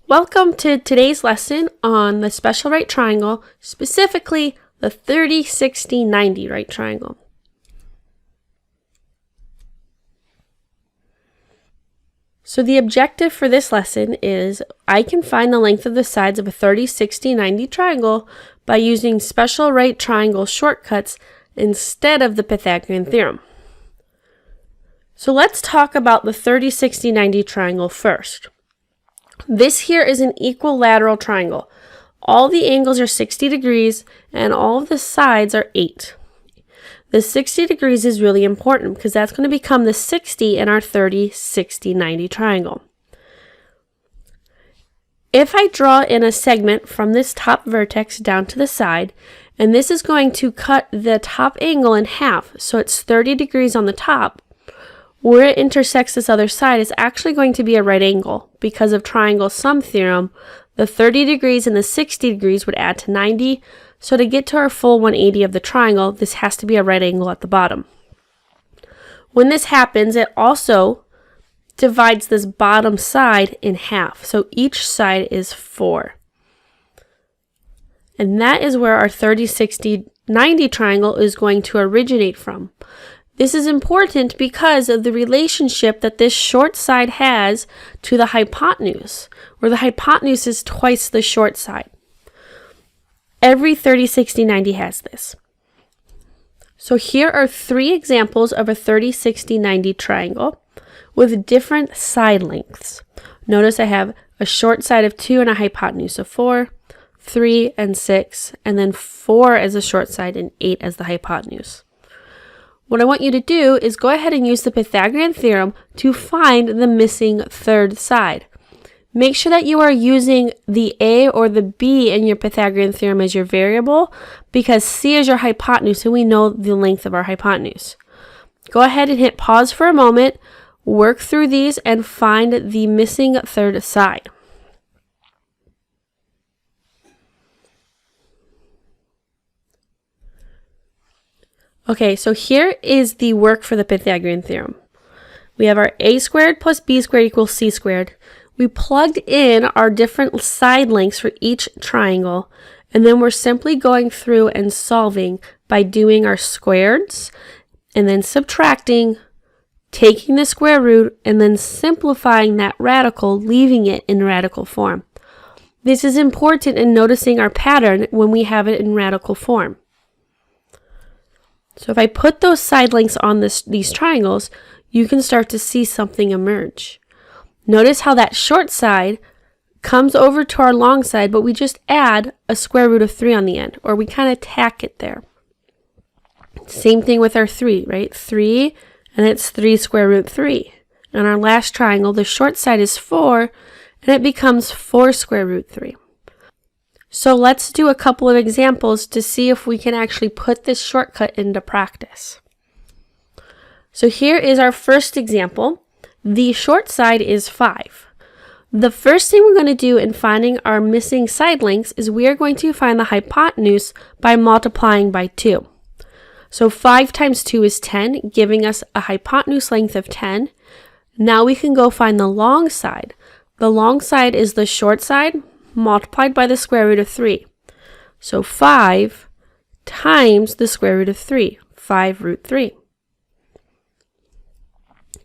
Welcome to today's lesson on the special right triangle, specifically the 30, 60, 90 right triangle. So the objective for this lesson is I can find the length of the sides of a 30, 60, 90 triangle by using special right triangle shortcuts instead of the Pythagorean theorem. So let's talk about the 30, 60, 90 triangle first. This here is an equilateral triangle. All the angles are 60 degrees and all of the sides are 8. The 60 degrees is really important because that's going to become the 60 in our 30, 60, 90 triangle. If I draw in a segment from this top vertex down to the side, and this is going to cut the top angle in half, so it's 30 degrees on the top, where it intersects this other side is actually going to be a right angle. Because of triangle sum theorem, the 30 degrees and the 60 degrees would add to 90. So to get to our full 180 of the triangle, this has to be a right angle at the bottom. When this happens, it also divides this bottom side in half. So each side is 4. And that is where our 30, 60, 90 triangle is going to originate from. This is important because of the relationship that this short side has to the hypotenuse, where the hypotenuse is twice the short side. Every 30, 60, 90 has this. So here are 3 examples of a 30, 60, 90 triangle with different side lengths. Notice I have a short side of 2 and a hypotenuse of 4, 3 and 6, and then 4 as the short side and 8 as the hypotenuse. What I want you to do is go ahead and use the Pythagorean theorem to find the missing third side. Make sure that you are using the A or the B in your Pythagorean theorem as your variable, because C is your hypotenuse and we know the length of our hypotenuse. Go ahead and hit pause for a moment, work through these, and find the missing third side. Okay, so here is the work for the Pythagorean theorem. We have our a squared plus b squared equals c squared. We plugged in our different side lengths for each triangle, and then we're simply going through and solving by doing our squareds, and then subtracting, taking the square root, and then simplifying that radical, leaving it in radical form. This is important in noticing our pattern when we have it in radical form. So if I put those side lengths on these triangles, you can start to see something emerge. Notice how that short side comes over to our long side, but we just add a square root of 3 on the end, or we kind of tack it there. Same thing with our 3, right? 3, and it's 3 square root 3. And our last triangle, the short side is 4, and it becomes 4 square root 3. So let's do a couple of examples to see if we can actually put this shortcut into practice. So here is our first example. The short side is 5. The first thing we're going to do in finding our missing side lengths is we are going to find the hypotenuse by multiplying by 2. So 5 times 2 is 10, giving us a hypotenuse length of 10. Now we can go find the long side. The long side is the short side multiplied by the square root of 3. So 5 times the square root of 3, 5 root 3.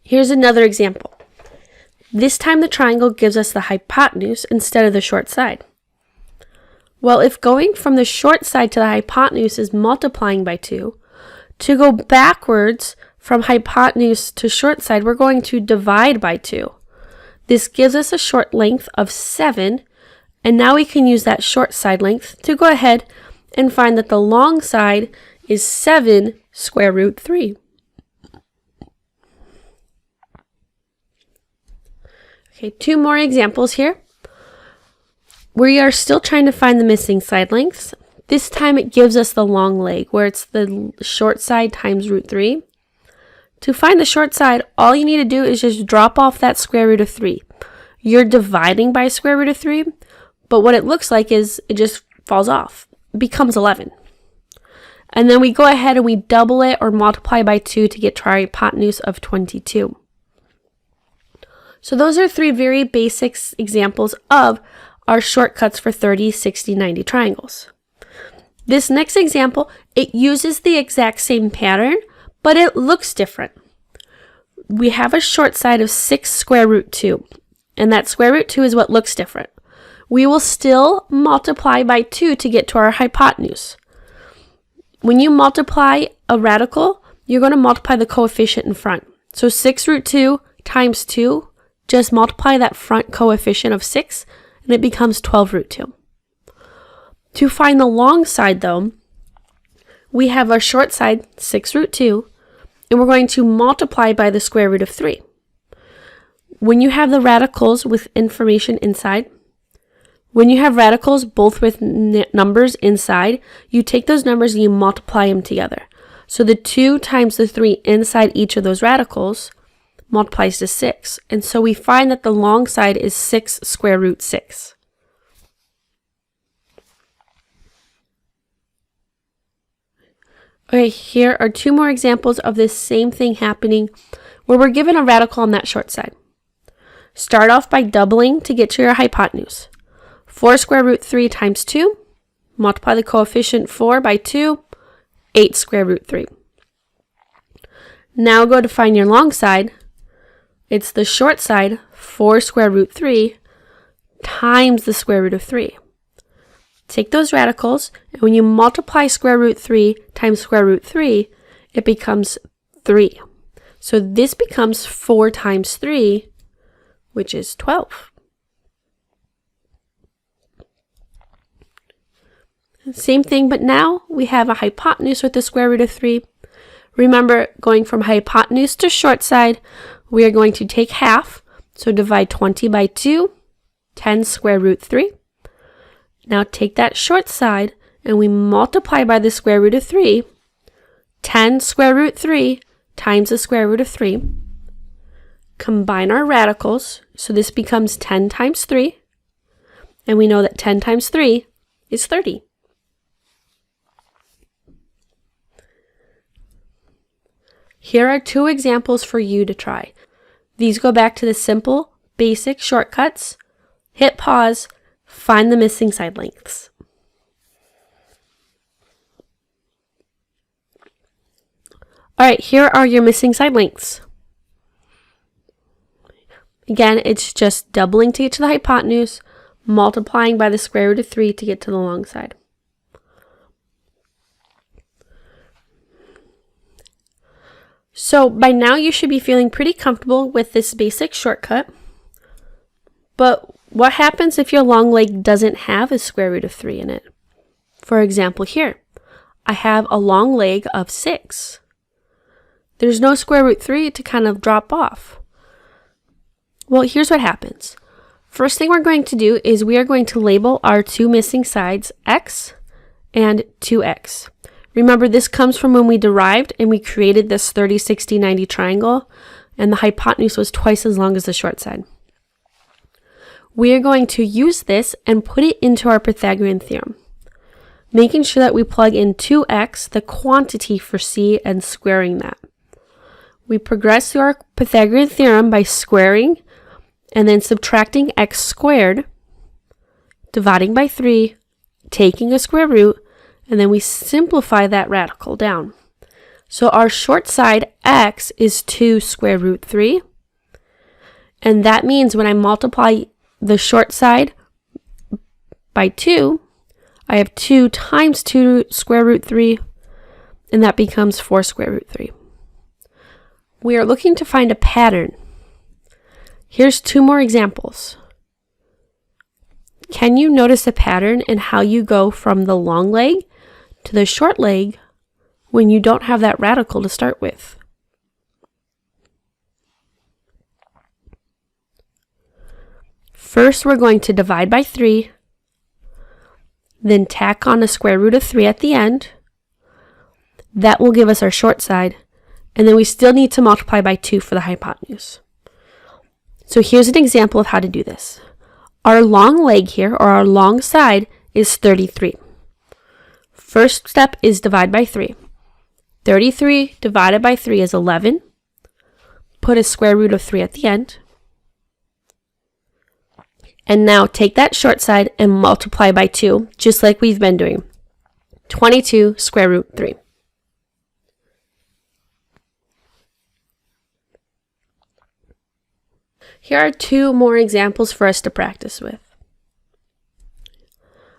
Here's another example. This time the triangle gives us the hypotenuse instead of the short side. Well, if going from the short side to the hypotenuse is multiplying by 2, to go backwards from hypotenuse to short side, we're going to divide by 2. This gives us a short length of 7, and now we can use that short side length to go ahead and find that the long side is 7 square root 3. Okay, 2 more examples here. We are still trying to find the missing side lengths. This time it gives us the long leg, where it's the short side times root 3. To find the short side, all you need to do is just drop off that square root of 3. You're dividing by square root of 3, but what it looks like is it just falls off. It becomes 11. And then we go ahead and we double it or multiply by 2 to get to our hypotenuse of 22. So those are three very basic examples of our shortcuts for 30, 60, 90 triangles. This next example, it uses the exact same pattern, but it looks different. We have a short side of 6 square root 2, and that square root 2 is what looks different. We will still multiply by 2 to get to our hypotenuse. When you multiply a radical, you're going to multiply the coefficient in front. So 6 root 2 times 2, just multiply that front coefficient of 6, and it becomes 12 root 2. To find the long side, though, we have our short side, 6 root 2, and we're going to multiply by the square root of 3. When you have the radicals with information inside, when you have radicals both with numbers inside, you take those numbers and you multiply them together. So the 2 times the 3 inside each of those radicals multiplies to 6. And so we find that the long side is 6 square root 6. Okay, here are 2 more examples of this same thing happening where we're given a radical on that short side. Start off by doubling to get to your hypotenuse. 4 square root 3 times 2. Multiply the coefficient 4 by 2. 8 square root 3. Now go to find your long side. It's the short side, 4 square root 3 times the square root of 3. Take those radicals, and when you multiply square root 3 times square root 3, it becomes 3. So this becomes 4 times 3, which is 12. Same thing, but now we have a hypotenuse with the square root of 3. Remember, going from hypotenuse to short side, we are going to take half. So divide 20 by 2, 10 square root 3. Now take that short side and we multiply by the square root of 3. 10 square root 3 times the square root of 3. Combine our radicals, so this becomes 10 times 3. And we know that 10 times 3 is 30. Here are 2 examples for you to try. These go back to the simple, basic shortcuts. Hit pause, find the missing side lengths. Alright, here are your missing side lengths. Again, it's just doubling to get to the hypotenuse, multiplying by the square root of 3 to get to the long side. So by now you should be feeling pretty comfortable with this basic shortcut. But what happens if your long leg doesn't have a square root of 3 in it? For example here, I have a long leg of 6. There's no square root 3 to kind of drop off. Well, here's what happens. First thing we're going to do is we are going to label our 2 missing sides x and 2x. Remember, this comes from when we derived and we created this 30, 60, 90 triangle, and the hypotenuse was twice as long as the short side. We are going to use this and put it into our Pythagorean theorem, making sure that we plug in 2x, the quantity for c, and squaring that. We progress through our Pythagorean theorem by squaring and then subtracting x squared, dividing by 3, taking a square root, and then we simplify that radical down. So our short side x is 2 square root 3. And that means when I multiply the short side by 2, I have 2 times 2 square root 3, and that becomes 4 square root 3. We are looking to find a pattern. Here's 2 more examples. Can you notice a pattern in how you go from the long leg to the short leg when you don't have that radical to start with? First, we're going to divide by 3, then tack on a square root of 3 at the end. That will give us our short side, and then we still need to multiply by 2 for the hypotenuse. So here's an example of how to do this. Our long leg here, or our long side, is 33. First step is divide by 3. 33 divided by 3 is 11. Put a square root of 3 at the end. And now take that short side and multiply by 2, just like we've been doing. 22 square root 3. Here are 2 more examples for us to practice with.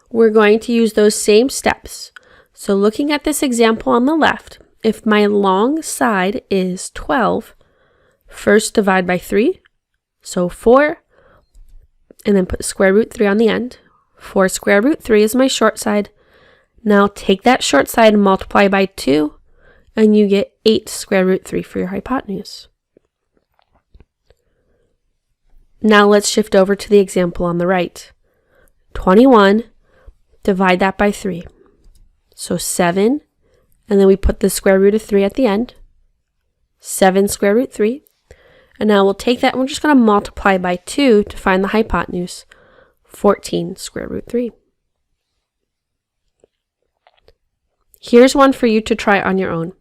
We're going to use those same steps. So looking at this example on the left, if my long side is 12, first divide by 3, so 4, and then put square root 3 on the end. 4 square root 3 is my short side. Now take that short side and multiply by 2, and you get 8 square root 3 for your hypotenuse. Now let's shift over to the example on the right. 21, divide that by 3. So 7, and then we put the square root of 3 at the end. 7 square root 3. And now we'll take that and we're just going to multiply by 2 to find the hypotenuse. 14 square root 3. Here's one for you to try on your own.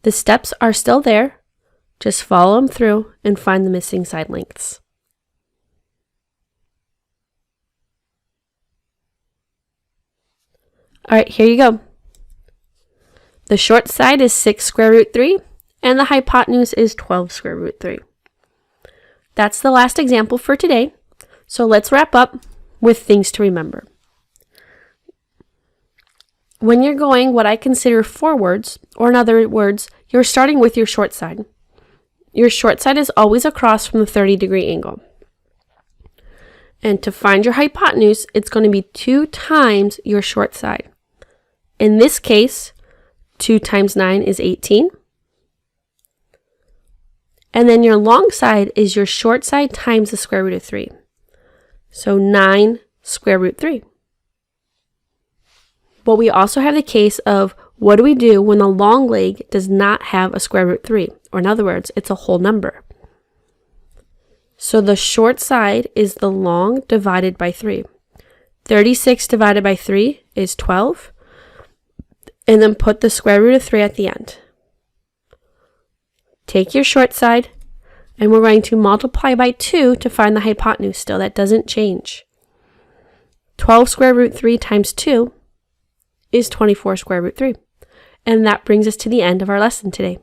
The steps are still there. Just follow them through and find the missing side lengths. All right, here you go. The short side is 6 square root 3, and the hypotenuse is 12 square root 3. That's the last example for today. So let's wrap up with things to remember. When you're going what I consider forwards, or in other words, you're starting with your short side. Your short side is always across from the 30-degree angle. And to find your hypotenuse, it's going to be 2 times your short side. In this case, 2 times 9 is 18. And then your long side is your short side times the square root of 3. So 9 square root 3. But we also have the case of what do we do when the long leg does not have a square root 3? Or in other words, it's a whole number. So the short side is the long divided by 3. 36 divided by 3 is 12. And then put the square root of 3 at the end. Take your short side, and we're going to multiply by 2 to find the hypotenuse still. That doesn't change. 12 square root 3 times 2 is 24 square root 3. And that brings us to the end of our lesson today.